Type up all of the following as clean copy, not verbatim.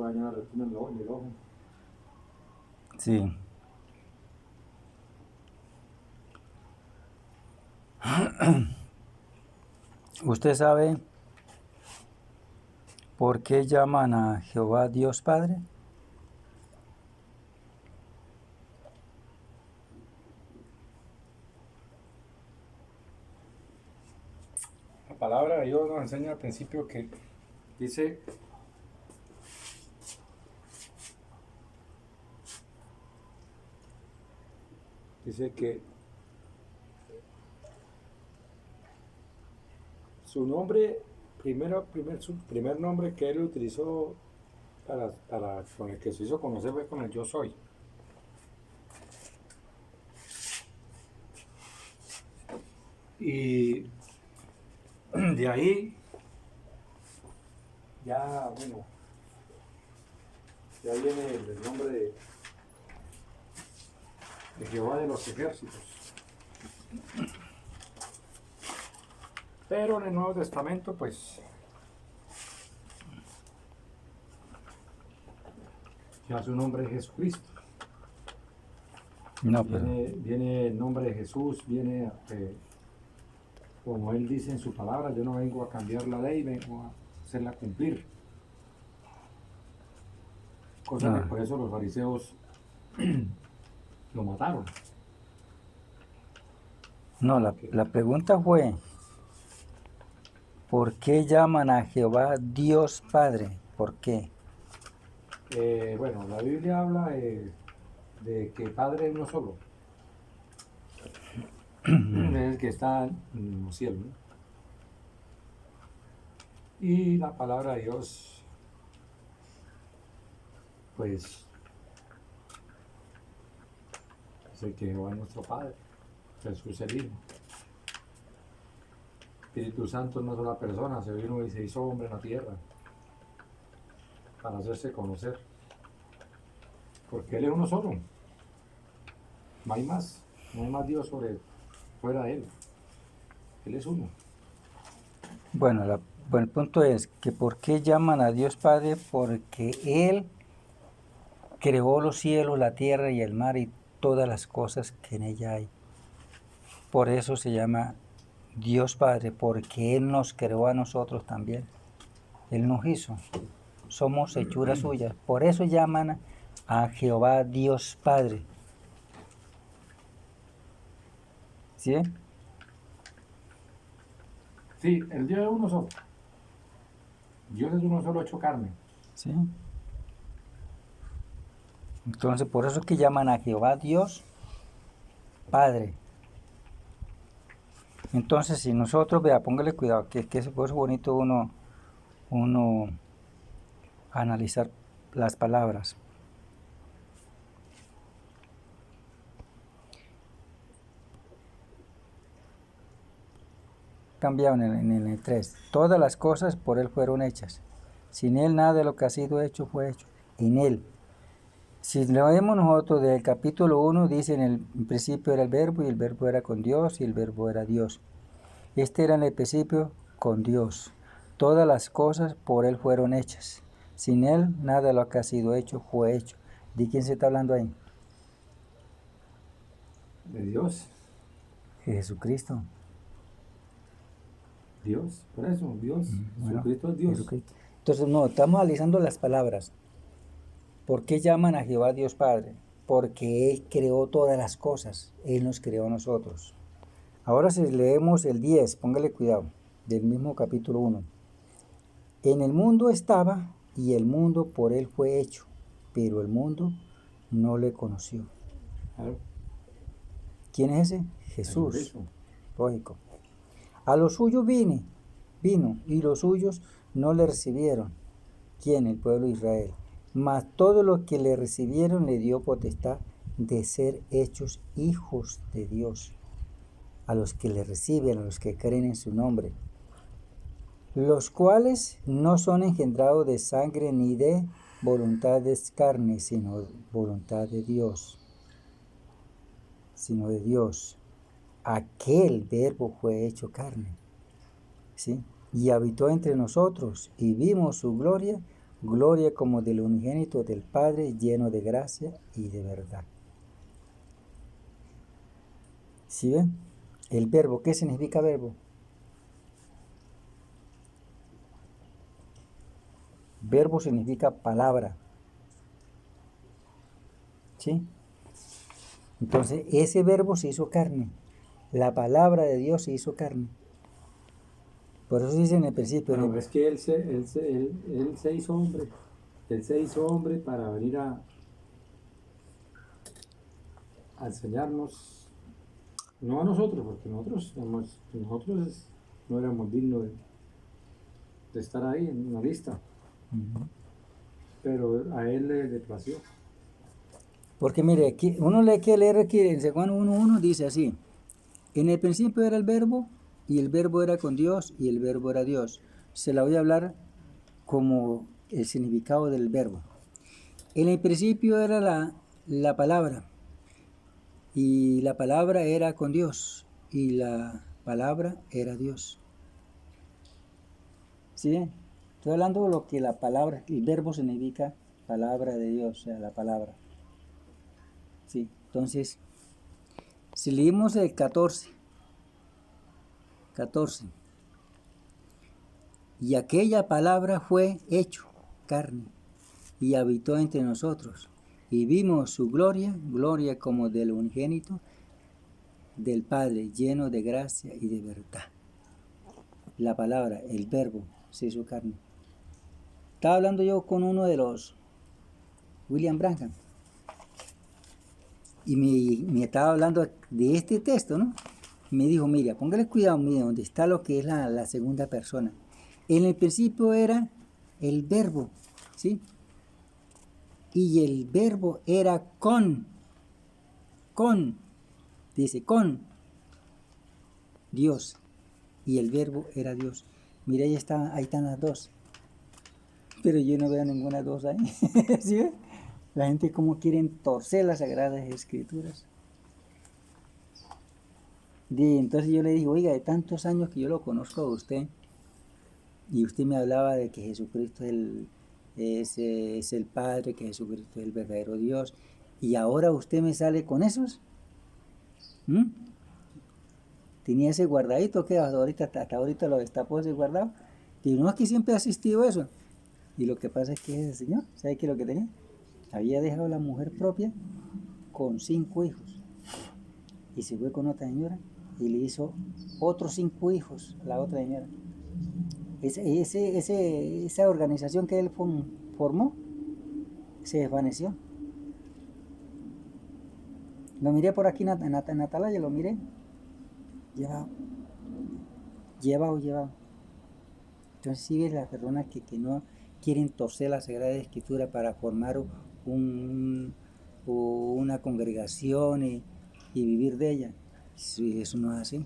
puede dañar la retina del ojo. Sí. ¿Usted sabe por qué llaman a Jehová Dios Padre? La palabra de Dios nos enseña al principio que dice que su nombre, su primer nombre que él utilizó con el que se hizo conocer fue con el yo soy. Y de ahí ya, bueno, ya viene el nombre de Jehová de los ejércitos. Pero en el Nuevo Testamento, pues, ya su nombre es Jesucristo. No, pero Viene el nombre de Jesús, viene, como él dice en su palabra, yo no vengo a cambiar la ley, vengo a hacerla cumplir. Cosa que por eso los fariseos lo mataron. no, la pregunta fue, ¿por qué llaman a Jehová Dios Padre? ¿Por qué? Bueno, la Biblia habla de que Padre es uno solo. Es el que está en los cielos, ¿no? Y la palabra de Dios, pues, dice que Jehová es nuestro Padre, Jesús el Hijo. Espíritu Santo es una sola persona, se vino y se hizo hombre en la tierra para hacerse conocer. Porque Él es uno solo. No hay más Dios fuera de Él. Él es uno. Bueno, el punto es que ¿por qué llaman a Dios Padre? Porque Él creó los cielos, la tierra y el mar y todas las cosas que en ella hay. Por eso se llama Dios Padre, porque Él nos creó a nosotros también. Él nos hizo. Somos hechuras suyas. Por eso llaman a Jehová Dios Padre. ¿Sí? Sí, el Dios es uno solo. Dios es uno solo hecho carne. ¿Sí? Entonces, por eso es que llaman a Jehová Dios Padre. Entonces, si nosotros, vea, póngale cuidado, que es bonito uno analizar las palabras. Cambiado en el 3. Todas las cosas por Él fueron hechas. Sin Él nada de lo que ha sido hecho fue hecho. En Él. Si leemos nosotros del capítulo 1, dice en principio era el verbo y el verbo era con Dios y el verbo era Dios. Este era en el principio con Dios. Todas las cosas por Él fueron hechas. Sin Él nada de lo que ha sido hecho fue hecho. ¿De quién se está hablando ahí? De Dios. Jesucristo. Dios, por eso, Dios. Bueno, Jesucristo es Dios. Jesucristo. Entonces, no, estamos analizando las palabras. ¿Por qué llaman a Jehová Dios Padre? Porque Él creó todas las cosas. Él nos creó a nosotros. Ahora si leemos el 10, póngale cuidado, del mismo capítulo 1. En el mundo estaba y el mundo por Él fue hecho, pero el mundo no le conoció. Claro. ¿Quién es ese? Jesús. Jesucristo. Lógico. A los suyos vino, y los suyos no le recibieron. ¿Quién? El pueblo de Israel. Mas todos los que le recibieron le dio potestad de ser hechos hijos de Dios. A los que le reciben, a los que creen en su nombre. Los cuales no son engendrados de sangre ni de voluntad de carne, sino voluntad de Dios. Sino de Dios. Aquel verbo fue hecho carne. ¿Sí? Y habitó entre nosotros y vimos su gloria, gloria como del unigénito del Padre, lleno de gracia y de verdad. ¿Sí ven? El verbo, ¿qué significa verbo? Verbo significa palabra. ¿Sí? Entonces, ese verbo se hizo carne. La palabra de Dios se hizo carne. Por eso dice en el principio. Pero es que él se hizo hombre. Él se hizo hombre para venir a enseñarnos, no a nosotros, porque nosotros no éramos dignos de estar ahí en la lista. Pero a él le plació. Porque mire, aquí, uno le quiere leer aquí en Juan 1:1, dice así: en el principio era el verbo, y el verbo era con Dios, y el verbo era Dios. Se la voy a hablar como el significado del verbo. En el principio era la palabra, y la palabra era con Dios, y la palabra era Dios. ¿Sí? Estoy hablando de lo que la palabra, el verbo significa palabra de Dios, o sea, la palabra. Sí, entonces, si leímos el 14, y aquella palabra fue hecho carne, y habitó entre nosotros, y vimos su gloria, gloria como del unigénito del Padre, lleno de gracia y de verdad. La palabra, el verbo, se hizo carne. Estaba hablando yo con uno de los William Branham, y me estaba hablando de este texto, ¿no? Me dijo, mira, póngale cuidado, mira, donde está lo que es la segunda persona. En el principio era el verbo, ¿sí? Y el verbo era dice, con Dios. Y el verbo era Dios. Mira, ahí están las dos. Pero yo no veo ninguna dos ahí. ¿Sí ves? La gente como quieren torcer las Sagradas Escrituras. Y entonces yo le dije, oiga, de tantos años que yo lo conozco a usted, y usted me hablaba de que Jesucristo es el Padre, que Jesucristo es el verdadero Dios, y ahora usted me sale con esos. Tenía ese guardadito que hasta ahorita lo destapó ese guardado. Y no es que siempre ha asistido eso. Y lo que pasa es que ese señor, ¿sabe qué es lo que tenía? Había dejado la mujer propia con 5 hijos. Y se fue con otra señora y le hizo otros 5 hijos a la otra señora. Esa organización que él formó se desvaneció. Lo miré por aquí en Atalaya, lo miré. Llevado. Entonces sigue las personas que no quieren torcer la Sagrada Escritura para formar una congregación y vivir de ella. Sí, eso no es así.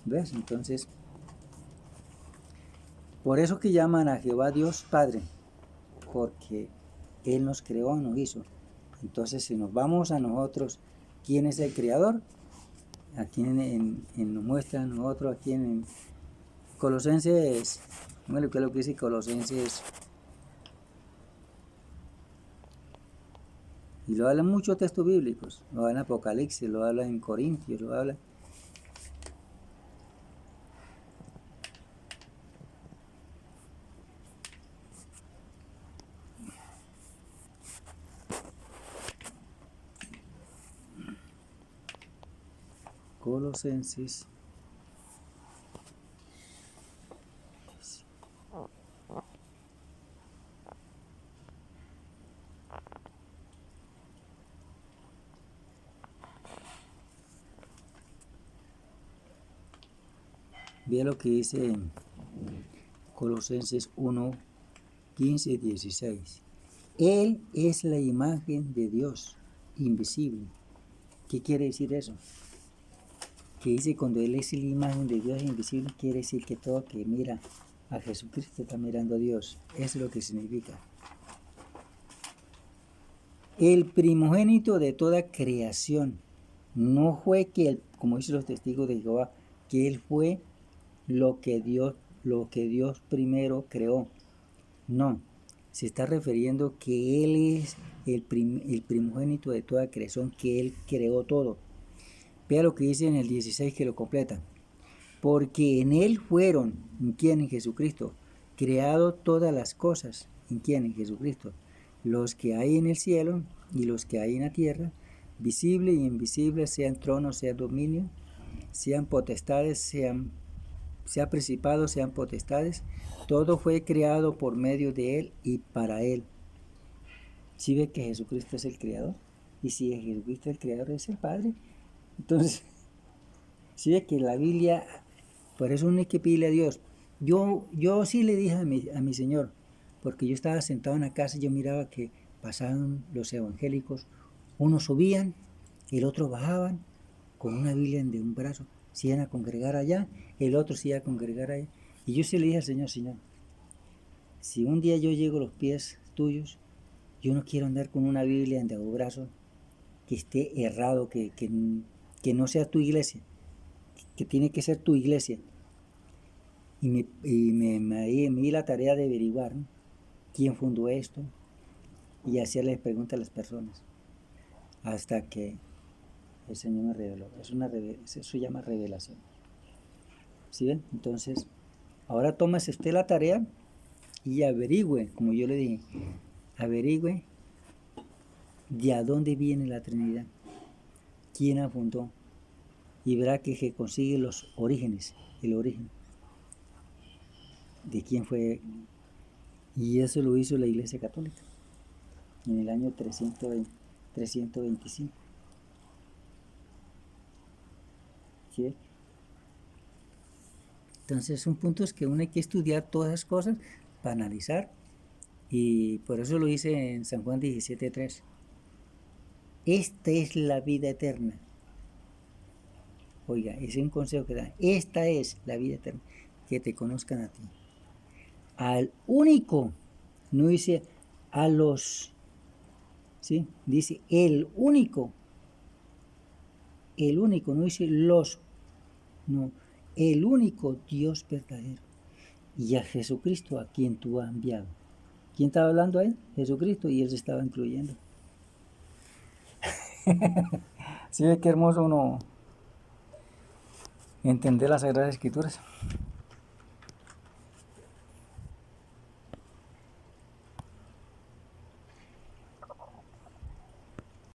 ¿Ves? Entonces, por eso que llaman a Jehová Dios Padre, porque Él nos creó, nos hizo. Entonces, si nos vamos a nosotros, ¿quién es el Creador? Aquí nos muestra a nosotros, aquí en Colosenses, bueno, ¿qué es lo que dice Colosenses? Y lo hablan muchos textos bíblicos, lo habla en Apocalipsis, lo habla en Corintios, lo habla. Colosenses. Vea lo que dice en Colosenses 1, 15 y 16. Él es la imagen de Dios invisible. ¿Qué quiere decir eso? Que dice cuando Él es la imagen de Dios invisible, quiere decir que todo que mira a Jesucristo está mirando a Dios. Eso es lo que significa. El primogénito de toda creación. No fue que Él, como dicen los testigos de Jehová, que Él fue lo que Dios primero creó. No, se está refiriendo que Él es el primogénito de toda creación, que Él creó todo. Vea lo que dice en el 16 que lo completa. Porque en Él fueron, ¿en quién? En Jesucristo, creado todas las cosas, ¿en quién? En Jesucristo. Los que hay en el cielo y los que hay en la tierra, visible y invisible, sean tronos, sean dominio, sean potestades, sean principados, sean potestades, todo fue creado por medio de Él y para Él. ¿Sí ve que Jesucristo es el creador? Y si Jesucristo es el creador, es el Padre. Entonces, ¿sí ve que la Biblia, por eso uno hay que pedirle a Dios? Yo sí le dije a mi Señor, porque yo estaba sentado en la casa y yo miraba que pasaban los evangélicos, unos subían y el otro bajaban con una Biblia de un brazo, se iban a congregar allá, el otro se iba a congregar allá. Y yo sí le dije al Señor, Señor, si un día yo llego a los pies tuyos, yo no quiero andar con una Biblia de un brazo que esté errado, que no sea tu iglesia, que tiene que ser tu iglesia. Y me di la tarea de averiguar, ¿no?, quién fundó esto y hacerles preguntas a las personas hasta que el Señor me reveló. Eso se llama revelación. ¿Sí ven? Entonces, ahora tómese usted la tarea y averigüe, como yo le dije, averigüe de a dónde viene la Trinidad, quién la fundó, y verá que consigue los orígenes, el origen de quién fue. Y eso lo hizo la Iglesia Católica en el año 325. ¿Sí? Entonces son puntos que uno hay que estudiar todas las cosas para analizar, y por eso lo dice en San Juan 17:3. Esta es la vida eterna. Oiga, ese es un consejo que da. Esta es la vida eterna, que te conozcan a ti, al único, no dice a los, ¿sí? Dice el único, no dice los, no, el único Dios verdadero, y a Jesucristo a quien tú has enviado. ¿Quién estaba hablando ahí? Jesucristo, y él se estaba incluyendo. ¿Sí ve qué hermoso uno entender las Sagradas Escrituras?